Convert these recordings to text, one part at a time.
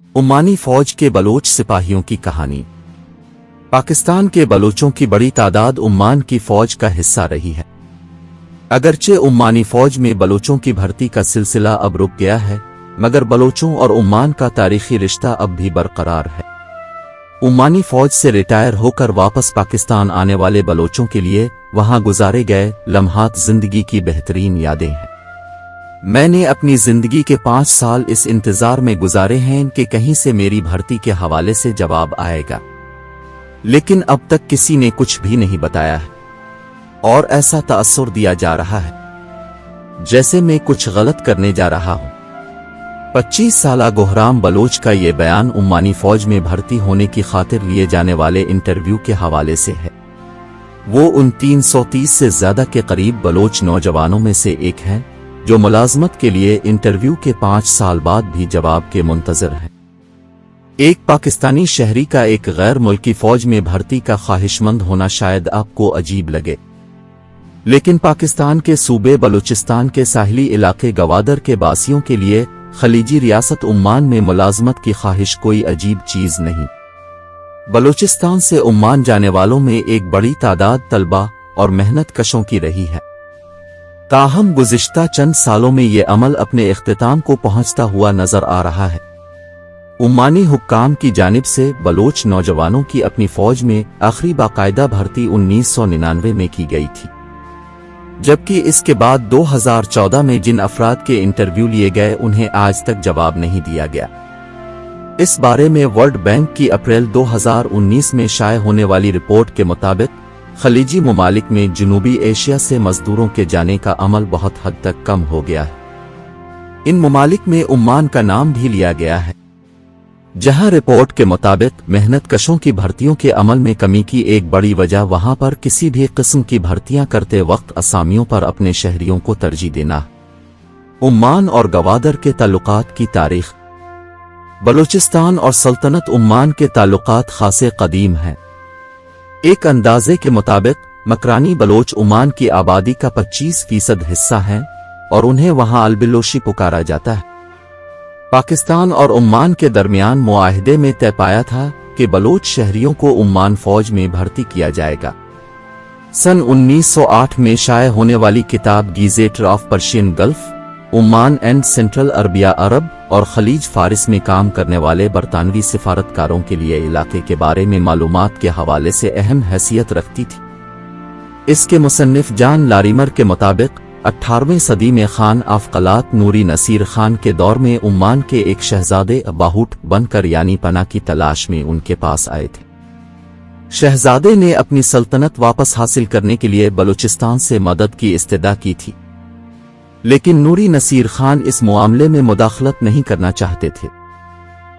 عمانی فوج کے بلوچ سپاہیوں کی کہانی۔ پاکستان کے بلوچوں کی بڑی تعداد عمان کی فوج کا حصہ رہی ہے۔ اگرچہ عمانی فوج میں بلوچوں کی بھرتی کا سلسلہ اب رک گیا ہے، مگر بلوچوں اور عمان کا تاریخی رشتہ اب بھی برقرار ہے۔ عمانی فوج سے ریٹائر ہو کر واپس پاکستان آنے والے بلوچوں کے لیے وہاں گزارے گئے لمحات زندگی کی بہترین یادیں ہیں۔ میں نے اپنی زندگی کے 5 سال اس انتظار میں گزارے ہیں کہ کہیں سے میری بھرتی کے حوالے سے جواب آئے گا، لیکن اب تک کسی نے کچھ بھی نہیں بتایا ہے، اور ایسا تاثر دیا جا رہا ہے جیسے میں کچھ غلط کرنے جا رہا ہوں۔ 25 سالہ گہرام بلوچ کا یہ بیان عمانی فوج میں بھرتی ہونے کی خاطر لیے جانے والے انٹرویو کے حوالے سے ہے۔ وہ ان 330 سے زیادہ کے قریب بلوچ نوجوانوں میں سے ایک ہیں جو ملازمت کے لیے انٹرویو کے 5 سال بعد بھی جواب کے منتظر ہیں۔ ایک پاکستانی شہری کا ایک غیر ملکی فوج میں بھرتی کا خواہشمند ہونا شاید آپ کو عجیب لگے، لیکن پاکستان کے صوبے بلوچستان کے ساحلی علاقے گوادر کے باسیوں کے لیے خلیجی ریاست عمان میں ملازمت کی خواہش کوئی عجیب چیز نہیں۔ بلوچستان سے عمان جانے والوں میں ایک بڑی تعداد طلبہ اور محنت کشوں کی رہی ہے، تاہم گزشتہ چند سالوں میں یہ عمل اپنے اختتام کو پہنچتا ہوا نظر آ رہا ہے۔ عمانی حکام کی جانب سے بلوچ نوجوانوں کی اپنی فوج میں آخری باقاعدہ بھرتی 1999 میں کی گئی تھی، جبکہ اس کے بعد 2014 میں جن افراد کے انٹرویو لیے گئے انہیں آج تک جواب نہیں دیا گیا۔ اس بارے میں ورلڈ بینک کی اپریل 2019 میں شائع ہونے والی رپورٹ کے مطابق خلیجی ممالک میں جنوبی ایشیا سے مزدوروں کے جانے کا عمل بہت حد تک کم ہو گیا ہے۔ ان ممالک میں عمان کا نام بھی لیا گیا ہے، جہاں رپورٹ کے مطابق محنت کشوں کی بھرتیوں کے عمل میں کمی کی ایک بڑی وجہ وہاں پر کسی بھی قسم کی بھرتیاں کرتے وقت اسامیوں پر اپنے شہریوں کو ترجیح دینا۔ عمان اور گوادر کے تعلقات کی تاریخ۔ بلوچستان اور سلطنت عمان کے تعلقات خاصے قدیم ہیں۔ ایک اندازے کے مطابق مکرانی بلوچ عمان کی آبادی کا 25% حصہ ہیں اور انہیں وہاں البلوشی پکارا جاتا ہے۔ پاکستان اور عمان کے درمیان معاہدے میں طے پایا تھا کہ بلوچ شہریوں کو عمان فوج میں بھرتی کیا جائے گا۔ سن 1908 میں شائع ہونے والی کتاب gazetteer of Persian Gulf, Oman and Central Arabia عرب اور خلیج فارس میں کام کرنے والے برطانوی سفارتکاروں کے لیے علاقے کے بارے میں معلومات کے حوالے سے اہم حیثیت رکھتی تھی۔ اس کے مصنف جان لاریمر کے مطابق 18ویں صدی میں خان آف قلات نوری نصیر خان کے دور میں عمان کے ایک شہزادے باہوٹ بن کر یعنی پناہ کی تلاش میں ان کے پاس آئے تھے۔ شہزادے نے اپنی سلطنت واپس حاصل کرنے کے لیے بلوچستان سے مدد کی استدعا کی تھی، لیکن نوری نصیر خان اس معاملے میں مداخلت نہیں کرنا چاہتے تھے۔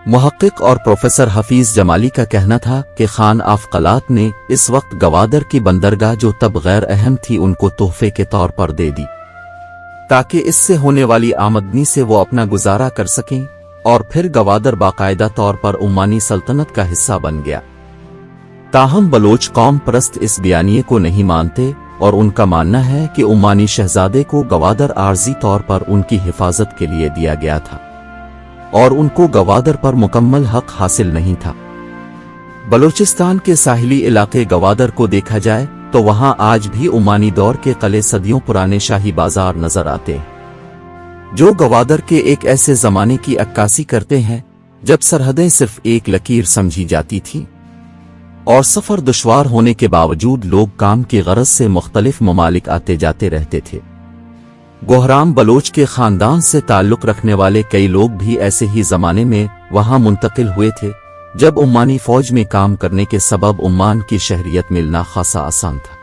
محقق اور پروفیسر حفیظ جمالی کا کہنا تھا کہ خان آف قلات نے اس وقت گوادر کی بندرگاہ جو تب غیر اہم تھی ان کو تحفے کے طور پر دے دی، تاکہ اس سے ہونے والی آمدنی سے وہ اپنا گزارا کر سکیں، اور پھر گوادر باقاعدہ طور پر عمانی سلطنت کا حصہ بن گیا۔ تاہم بلوچ قوم پرست اس بیانیے کو نہیں مانتے اور ان کا ماننا ہے کہ عمانی شہزادے کو گوادر عارضی طور پر ان کی حفاظت کے لیے دیا گیا تھا اور ان کو گوادر پر مکمل حق حاصل نہیں تھا۔ بلوچستان کے ساحلی علاقے گوادر کو دیکھا جائے تو وہاں آج بھی عمانی دور کے قلعے صدیوں پرانے شاہی بازار نظر آتے ہیں، جو گوادر کے ایک ایسے زمانے کی عکاسی کرتے ہیں جب سرحدیں صرف ایک لکیر سمجھی جاتی تھیں اور سفر دشوار ہونے کے باوجود لوگ کام کی غرض سے مختلف ممالک آتے جاتے رہتے تھے۔ گہرام بلوچ کے خاندان سے تعلق رکھنے والے کئی لوگ بھی ایسے ہی زمانے میں وہاں منتقل ہوئے تھے جب عمانی فوج میں کام کرنے کے سبب عمان کی شہریت ملنا خاصا آسان تھا۔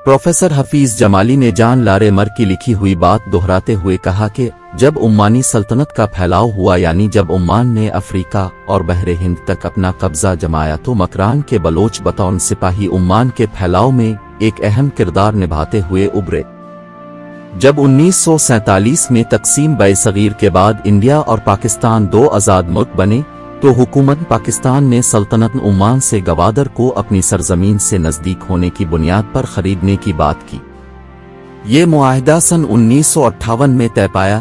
پروفیسر حفیظ جمالی نے جان لارے مر کی لکھی ہوئی بات دہراتے ہوئے کہا کہ جب عمانی سلطنت کا پھیلاؤ ہوا یعنی جب عمان نے افریقہ اور بحر ہند تک اپنا قبضہ جمایا تو مکران کے بلوچ بطور سپاہی عمان کے پھیلاؤ میں ایک اہم کردار نبھاتے ہوئے ابھرے۔ جب 1947 میں تقسیم بے صغیر کے بعد انڈیا اور پاکستان 2 آزاد ملک بنے تو حکومت پاکستان نے سلطنت عمان سے گوادر کو اپنی سرزمین سے نزدیک ہونے کی بنیاد پر خریدنے کی بات کی۔ یہ معاہدہ سن 1958 میں طے پایا